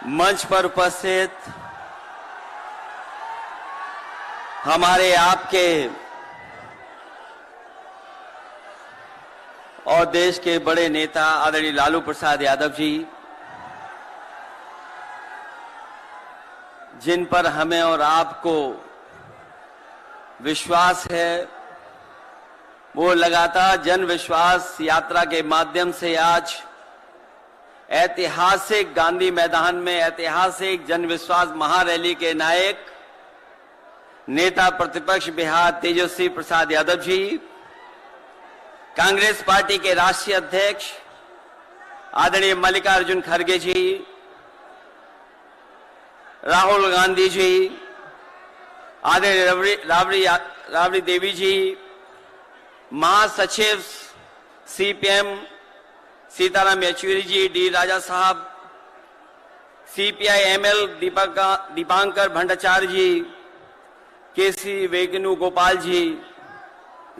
मंच पर उपस्थित हमारे आपके और देश के बड़े नेता आदरणीय लालू प्रसाद यादव जी, जिन पर हमें और आपको विश्वास है, वो लगातार जन विश्वास यात्रा के माध्यम से आज ऐतिहासिक गांधी मैदान में ऐतिहासिक जन विश्वास महारैली के नायक नेता प्रतिपक्ष बिहार तेजस्वी प्रसाद यादव जी, कांग्रेस पार्टी के राष्ट्रीय अध्यक्ष आदरणीय मल्लिकार्जुन खड़गे जी, राहुल गांधी जी, आदरणीय राबड़ी देवी जी, महासचिव सीपीएम सीताराम येचुरी जी, डी राजा साहब, सीपीआई एमएल दीपांकर भट्टाचार्य जी, केसी वेणुगोपाल जी,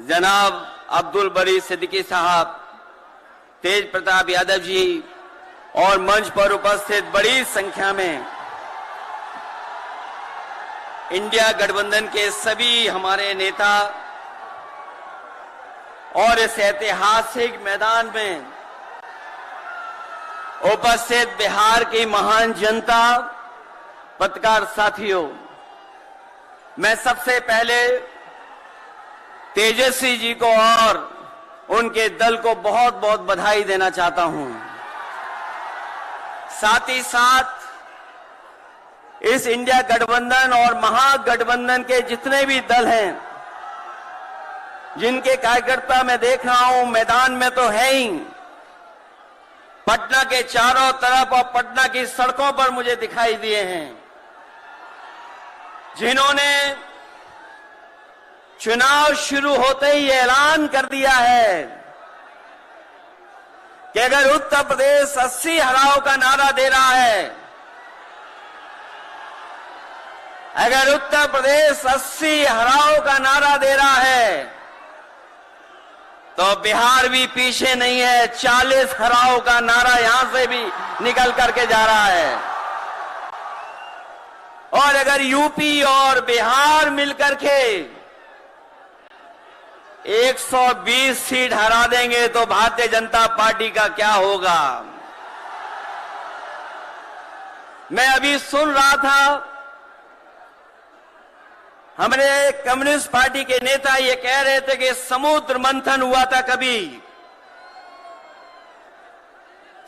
जनाब अब्दुल बरी सिद्दीकी साहब, तेज प्रताप यादव जी और मंच पर उपस्थित बड़ी संख्या में इंडिया गठबंधन के सभी हमारे नेता और इस ऐतिहासिक मैदान में उपस्थित बिहार की महान जनता, पत्रकार साथियों, मैं सबसे पहले तेजस्वी जी को और उनके दल को बहुत बहुत बधाई देना चाहता हूं। साथ ही साथ इस इंडिया गठबंधन और महागठबंधन के जितने भी दल हैं, जिनके कार्यकर्ता मैं देख रहा हूं मैदान में तो है ही, पटना के चारों तरफ और पटना की सड़कों पर मुझे दिखाई दिए हैं, जिन्होंने चुनाव शुरू होते ही ऐलान कर दिया है कि अगर उत्तर प्रदेश 80 हराओ का नारा दे रहा है, अगर उत्तर प्रदेश 80 हराओ का नारा दे रहा है, तो बिहार भी पीछे नहीं है। 40 हराओ का नारा यहां से भी निकल करके जा रहा है। और अगर यूपी और बिहार मिलकर के 120 सीट हरा देंगे तो भारतीय जनता पार्टी का क्या होगा। मैं अभी सुन रहा था, हमारे कम्युनिस्ट पार्टी के नेता ये कह रहे थे कि समुद्र मंथन हुआ था कभी।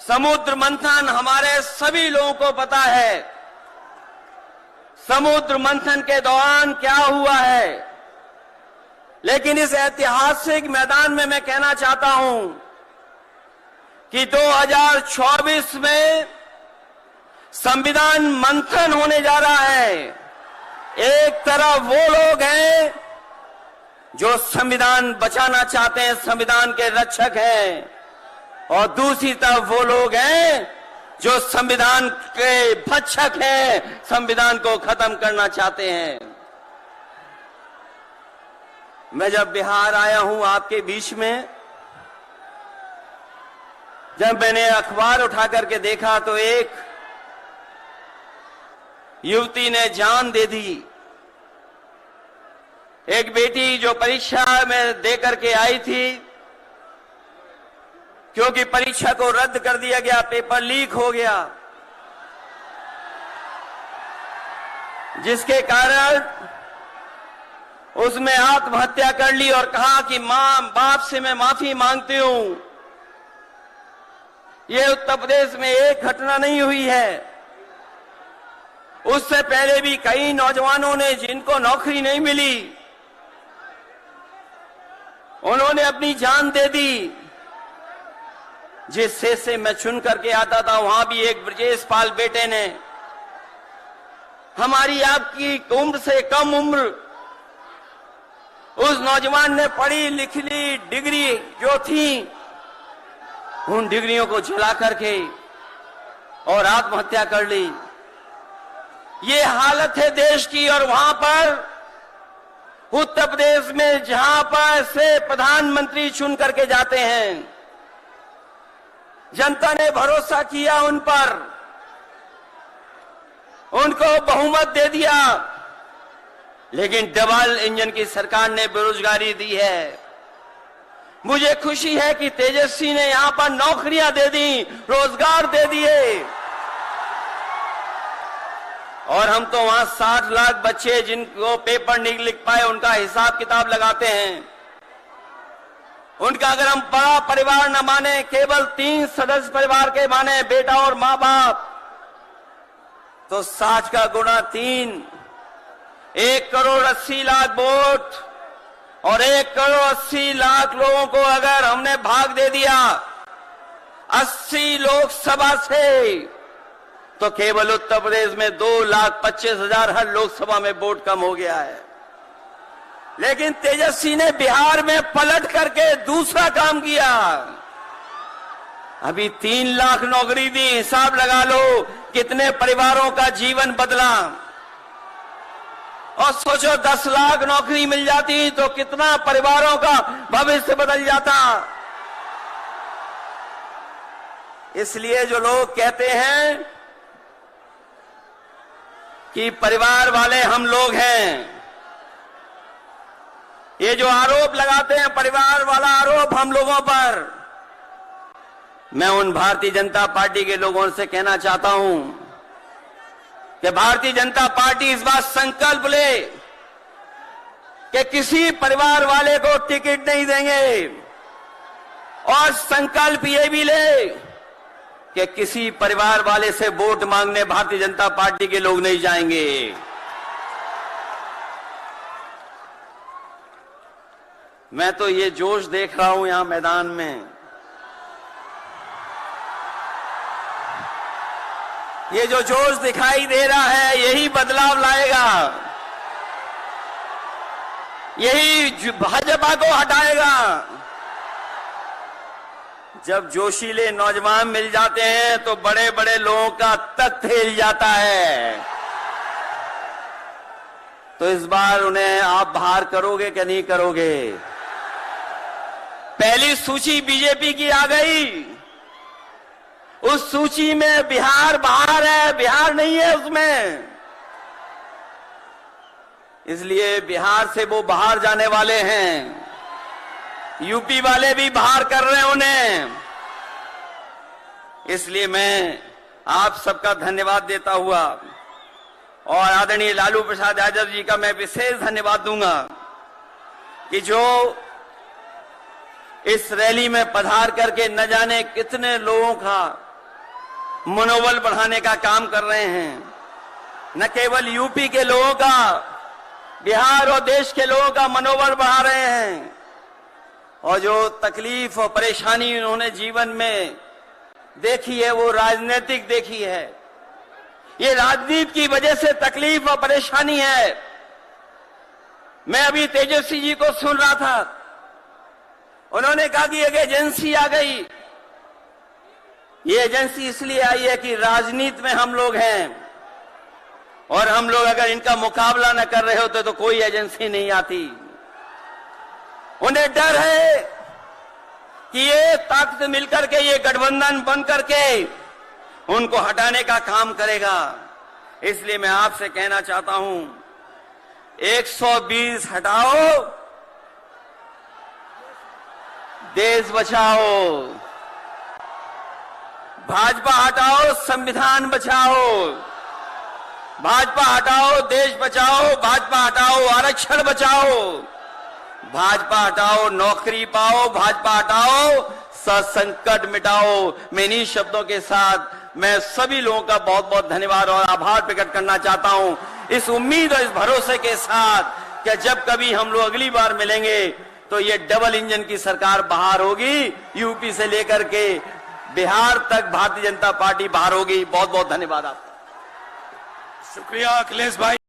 समुद्र मंथन हमारे सभी लोगों को पता है, समुद्र मंथन के दौरान क्या हुआ है। लेकिन इस ऐतिहासिक मैदान में मैं कहना चाहता हूं कि 2024 में संविधान मंथन होने जा रहा है। एक तरफ वो लोग हैं जो संविधान बचाना चाहते हैं, संविधान के रक्षक हैं, और दूसरी तरफ वो लोग हैं जो संविधान के भक्षक हैं, संविधान को खत्म करना चाहते हैं। मैं जब बिहार आया हूं आपके बीच में, जब मैंने अखबार उठा करके देखा तो एक युवती ने जान दे दी। एक बेटी जो परीक्षा में दे करके आई थी, क्योंकि परीक्षा को रद्द कर दिया गया, पेपर लीक हो गया, जिसके कारण उसने आत्महत्या कर ली और कहा कि मां बाप से मैं माफी मांगती हूं। यह उत्तर प्रदेश में एक घटना नहीं हुई है, उससे पहले भी कई नौजवानों ने, जिनको नौकरी नहीं मिली, उन्होंने अपनी जान दे दी। जिस शेर से मैं चुन करके आता था, वहां भी एक ब्रजेश पाल बेटे ने, हमारी आपकी उम्र से कम उम्र, उस नौजवान ने पढ़ी लिखी डिग्री जो थी, उन डिग्रियों को जला करके और आत्महत्या कर ली। ये हालत है देश की। और वहां पर उत्तर प्रदेश में जहां पर से प्रधानमंत्री चुन करके जाते हैं, जनता ने भरोसा किया उन पर, उनको बहुमत दे दिया, लेकिन डबल इंजन की सरकार ने बेरोजगारी दी है। मुझे खुशी है कि तेजस्वी ने यहां पर नौकरियां दे दी, रोजगार दे दिए, और हम तो वहां 60 लाख बच्चे जिनको पेपर नहीं लिख पाए उनका हिसाब किताब लगाते हैं। उनका अगर हम बड़ा परिवार न माने, केवल 3 सदस्य परिवार के माने, बेटा और मां बाप, तो 60 का गुणा 3, 1 करोड़ 80 लाख वोट, और 1 करोड़ 80 लाख लोगों को अगर हमने भाग दे दिया 80 लोकसभा से, तो केवल उत्तर प्रदेश में 2,25,000 हर लोकसभा में वोट कम हो गया है। लेकिन तेजस्वी ने बिहार में पलट करके दूसरा काम किया। अभी 3 लाख नौकरी दी, हिसाब लगा लो कितने परिवारों का जीवन बदला। और सोचो 10 लाख नौकरी मिल जाती तो कितना परिवारों का भविष्य बदल जाता। इसलिए जो लोग कहते हैं कि परिवार वाले हम लोग हैं, ये जो आरोप लगाते हैं परिवार वाला आरोप हम लोगों पर, मैं उन भारतीय जनता पार्टी के लोगों से कहना चाहता हूं कि भारतीय जनता पार्टी इस बात संकल्प ले कि किसी परिवार वाले को टिकट नहीं देंगे, और संकल्प ये भी ले कि किसी परिवार वाले से वोट मांगने भारतीय जनता पार्टी के लोग नहीं जाएंगे। मैं तो ये जोश देख रहा हूं यहां मैदान में, ये जो जोश दिखाई दे रहा है यही बदलाव लाएगा, यही भाजपा को हटाएगा। जब जोशीले नौजवान मिल जाते हैं तो बड़े बड़े लोगों का तख्त हिल जाता है। तो इस बार उन्हें आप बाहर करोगे कि नहीं करोगे? पहली सूची बीजेपी की आ गई, उस सूची में बिहार बाहर है, बिहार नहीं है उसमें। इसलिए बिहार से वो बाहर जाने वाले हैं, यूपी वाले भी बाहर कर रहे हैं उन्हें। इसलिए मैं आप सबका धन्यवाद देता हुआ, और आदरणीय लालू प्रसाद यादव जी का मैं विशेष धन्यवाद दूंगा कि जो इस रैली में पधार करके न जाने कितने लोगों का मनोबल बढ़ाने का काम कर रहे हैं। न केवल यूपी के लोगों का, बिहार और देश के लोगों का मनोबल बढ़ा रहे हैं। और जो तकलीफ और परेशानी उन्होंने जीवन में देखी है वो राजनीतिक देखी है। ये राजनीति की वजह से तकलीफ और परेशानी है। मैं अभी तेजस्वी जी को सुन रहा था, उन्होंने कहा कि एक एजेंसी आ गई। ये एजेंसी इसलिए आई है कि राजनीति में हम लोग हैं, और हम लोग अगर इनका मुकाबला न कर रहे होते तो कोई एजेंसी नहीं आती। उन्हें डर है कि ये ताकत मिलकर के, ये गठबंधन बन करके उनको हटाने का काम करेगा। इसलिए मैं आपसे कहना चाहता हूं, 120 हटाओ, देश बचाओ। भाजपा हटाओ, संविधान बचाओ। भाजपा हटाओ, देश बचाओ। भाजपा हटाओ, आरक्षण बचाओ। भाजपा हटाओ, नौकरी पाओ। भाजपा हटाओ, संकट मिटाओ। मैं इन्हीं शब्दों के साथ मैं सभी लोगों का बहुत बहुत धन्यवाद और आभार प्रकट करना चाहता हूं, इस उम्मीद और इस भरोसे के साथ कि जब कभी हम लोग अगली बार मिलेंगे तो ये डबल इंजन की सरकार बाहर होगी, यूपी से लेकर के बिहार तक भारतीय जनता पार्टी बाहर होगी। बहुत बहुत धन्यवाद आपका। शुक्रिया अखिलेश भाई।